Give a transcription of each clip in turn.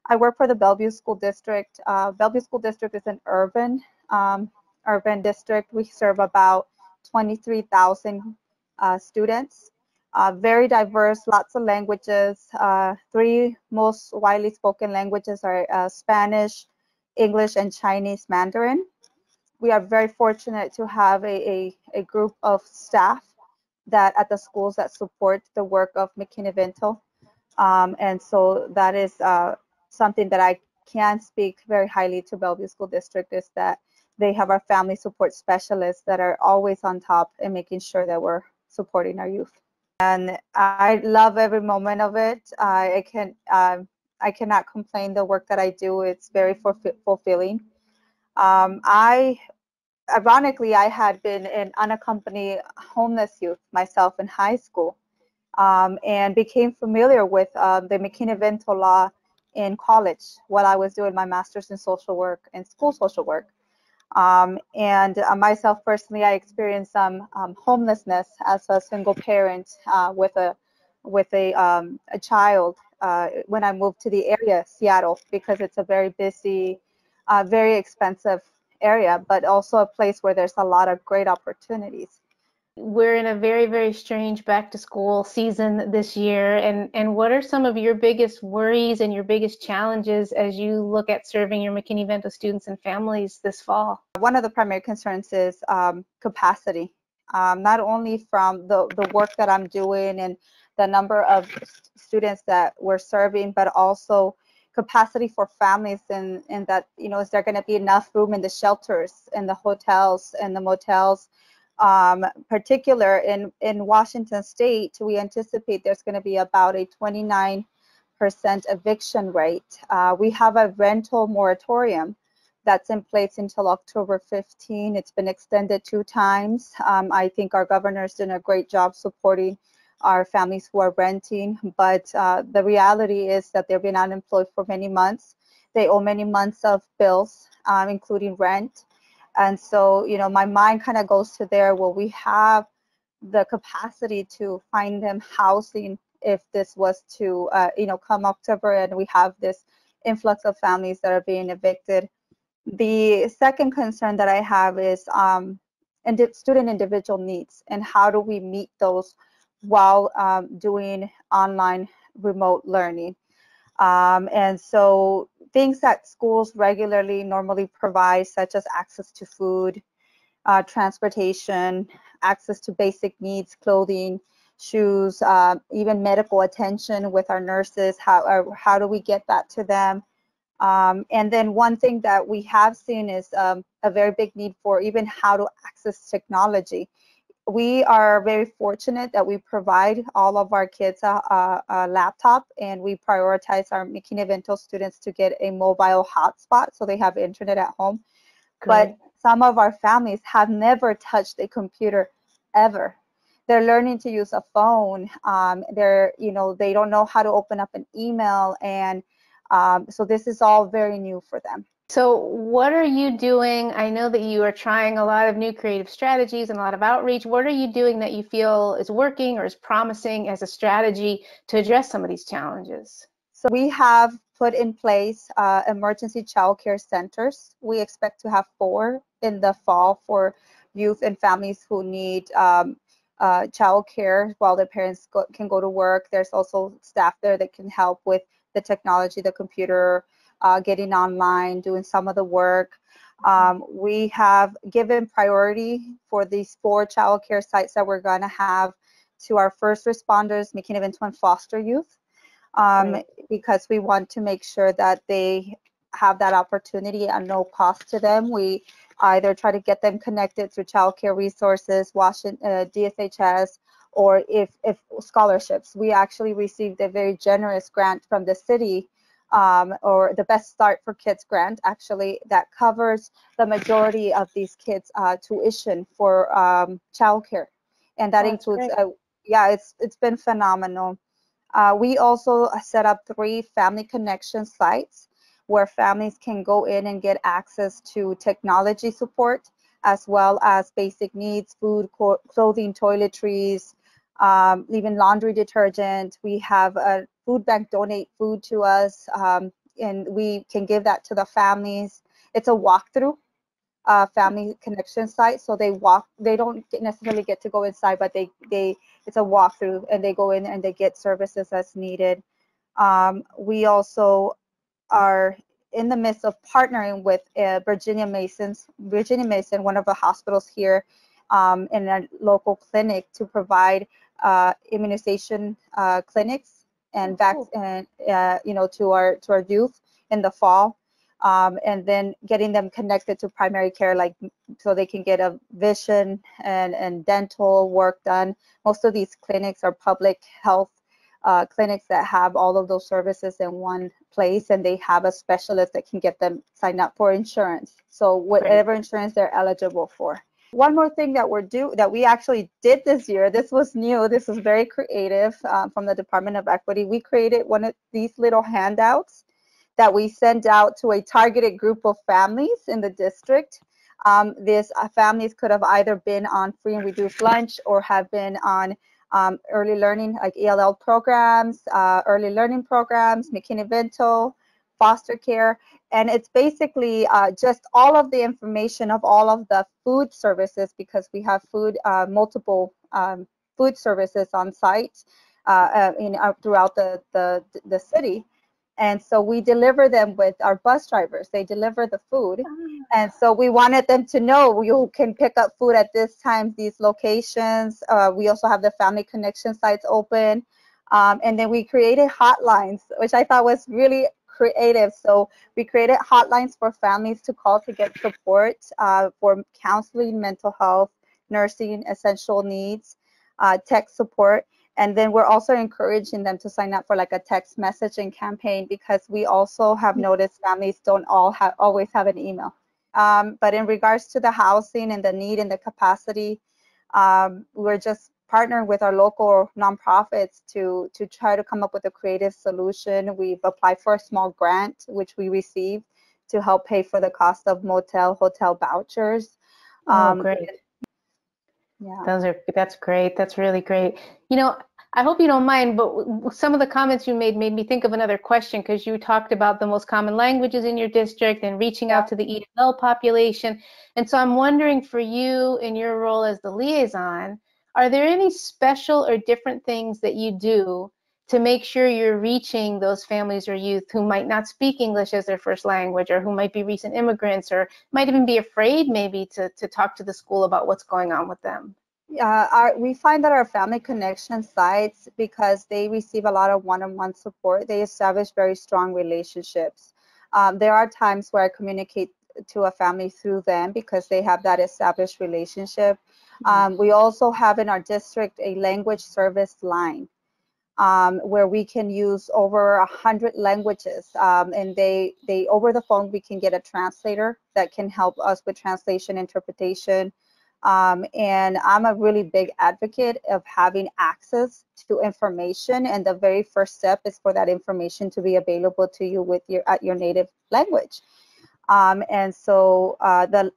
I work for the Bellevue School District. Bellevue School District is an urban district. We serve about 23,000 students. Very diverse, lots of languages. Three most widely spoken languages are Spanish, English, and Chinese Mandarin. We are very fortunate to have a group of staff that at the schools that support the work of McKinney-Vento. And so that is something that I can speak very highly to Bellevue School District, is that they have our family support specialists that are always on top and making sure that we're supporting our youth. And I love every moment of it. I cannot complain the work that I do. It's very fulfilling. Ironically, I had been an unaccompanied homeless youth myself in high school, and became familiar with the McKinney-Vento law in college while I was doing my master's in social work and school social work. And myself personally, I experienced some homelessness as a single parent with a child when I moved to the area, Seattle, because it's a very busy, very expensive area, but also a place where there's a lot of great opportunities. We're in a very, very strange back to school season this year. And what are some of your biggest worries and your biggest challenges as you look at serving your McKinney-Vento students and families this fall? One of the primary concerns is capacity, not only from the work that I'm doing and the number of students that we're serving, but also capacity for families, and that, you know, is there going to be enough room in the shelters, in the hotels, and the motels. Particular in Washington State, we anticipate there's going to be about a 29% eviction rate. We have a rental moratorium that's in place until October 15. It's been extended 2 times. I think our governor's done a great job supporting our families who are renting, but the reality is that they've been unemployed for many months. They owe many months of bills, including rent. And so, you know, my mind kind of goes to there. Will we have the capacity to find them housing if this was to, you know, come October and we have this influx of families that are being evicted? The second concern that I have is student individual needs, and how do we meet those while doing online remote learning. And so things that schools regularly normally provide, such as access to food, transportation, access to basic needs, clothing, shoes, even medical attention with our nurses, how do we get that to them? And then one thing that we have seen is a very big need for even how to access technology. We are very fortunate that we provide all of our kids a laptop, and we prioritize our McKinney-Vento students to get a mobile hotspot so they have internet at home. Great. But some of our families have never touched a computer ever. They're learning to use a phone. They don't know how to open up an email, and so this is all very new for them. So what are you doing? I know that you are trying a lot of new creative strategies and a lot of outreach. What are you doing that you feel is working or is promising as a strategy to address some of these challenges? So we have put in place emergency child care centers. We expect to have 4 in the fall for youth and families who need child care while their parents can go to work. There's also staff there that can help with the technology, the computer, getting online, doing some of the work. We have given priority for these 4 child care sites that we're going to have to our first responders, McKinney-Vento and foster youth, because we want to make sure that they have that opportunity at no cost to them. We either try to get them connected through child care resources, Washington, DSHS, or if scholarships. We actually received a very generous grant from the city, or the Best Start for Kids grant, actually, that covers the majority of these kids' tuition for childcare, and that includes, it's been phenomenal. We also set up 3 family connection sites where families can go in and get access to technology support, as well as basic needs, food, clothing, toiletries, even laundry detergent. We have a food bank donate food to us, and we can give that to the families. It's a walkthrough family connection site, so they don't necessarily get to go inside, but it's a walkthrough, and they go in and they get services as needed. We also are in the midst of partnering with Virginia Mason, one of the hospitals here, in a local clinic, to provide immunization clinics and to our youth in the fall, and then getting them connected to primary care, like so they can get a vision and dental work done. Most of these clinics are public health clinics that have all of those services in one place, and they have a specialist that can get them signed up for insurance. So whatever insurance they're eligible for. One more thing that we actually did this year, this was new, this was very creative from the Department of Equity. We created one of these little handouts that we send out to a targeted group of families in the district. These families could have either been on free and reduced lunch, or have been on early learning, like ELL programs, early learning programs, McKinney-Vento, foster care. And it's basically just all of the information of all of the food services, because we have multiple food services on site throughout the city. And so we deliver them with our bus drivers. They deliver the food. And so we wanted them to know you can pick up food at this time, these locations. We also have the family connection sites open. And then we created hotlines, which I thought was really creative. So we created hotlines for families to call to get support for counseling, mental health, nursing, essential needs, tech support. And then we're also encouraging them to sign up for like a text messaging campaign, because we also have noticed families don't always have an email. But in regards to the housing and the need and the capacity, we're just partnering with our local nonprofits to try to come up with a creative solution. We've applied for a small grant, which we received, to help pay for the cost of hotel vouchers. Great. Yeah. That's great. That's really great. I hope you don't mind, but some of the comments you made me think of another question, because you talked about the most common languages in your district and reaching out to the ELL population. And so I'm wondering, for you in your role as the liaison, are there any special or different things that you do to make sure you're reaching those families or youth who might not speak English as their first language, or who might be recent immigrants, or might even be afraid maybe to talk to the school about what's going on with them? We find that our family connection sites, because they receive a lot of one-on-one support, they establish very strong relationships. There are times where I communicate to a family through them, because they have that established relationship. We also have in our district a language service line, where we can use over 100 languages, and they over the phone we can get a translator that can help us with translation, interpretation. And I'm a really big advocate of having access to information, and the very first step is for that information to be available to you at your native language. And so the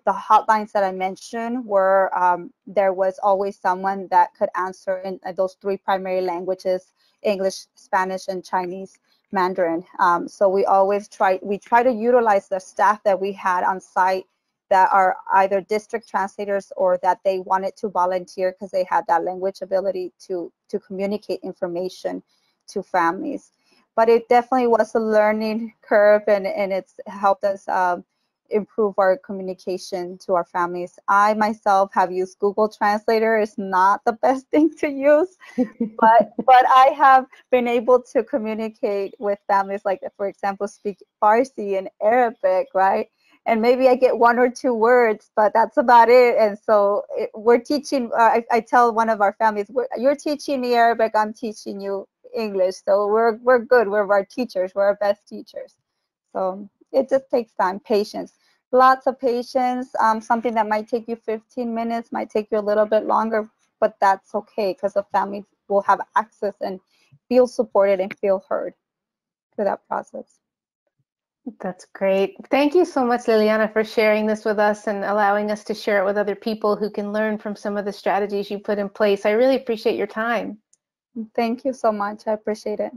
hotlines that I mentioned were, there was always someone that could answer in those three primary languages: English, Spanish, and Chinese Mandarin. So we try to utilize the staff that we had on site that are either district translators, or that they wanted to volunteer because they had that language ability to communicate information to families. But it definitely was a learning curve, and it's helped us improve our communication to our families. I myself have used Google Translator. It's not the best thing to use, but I have been able to communicate with families, like, for example, speak Farsi and Arabic, right? And maybe I get one or two words, but that's about it. And so we're teaching, I tell one of our families, you're teaching me Arabic, I'm teaching you English. So we're good, we're our teachers, we're our best teachers. So it just takes time, patience, lots of patience. Something that might take you 15 minutes, might take you a little bit longer, but that's okay, because the family will have access and feel supported and feel heard through that process. That's great. Thank you so much, Liliana, for sharing this with us and allowing us to share it with other people who can learn from some of the strategies you put in place. I really appreciate your time. Thank you so much. I appreciate it.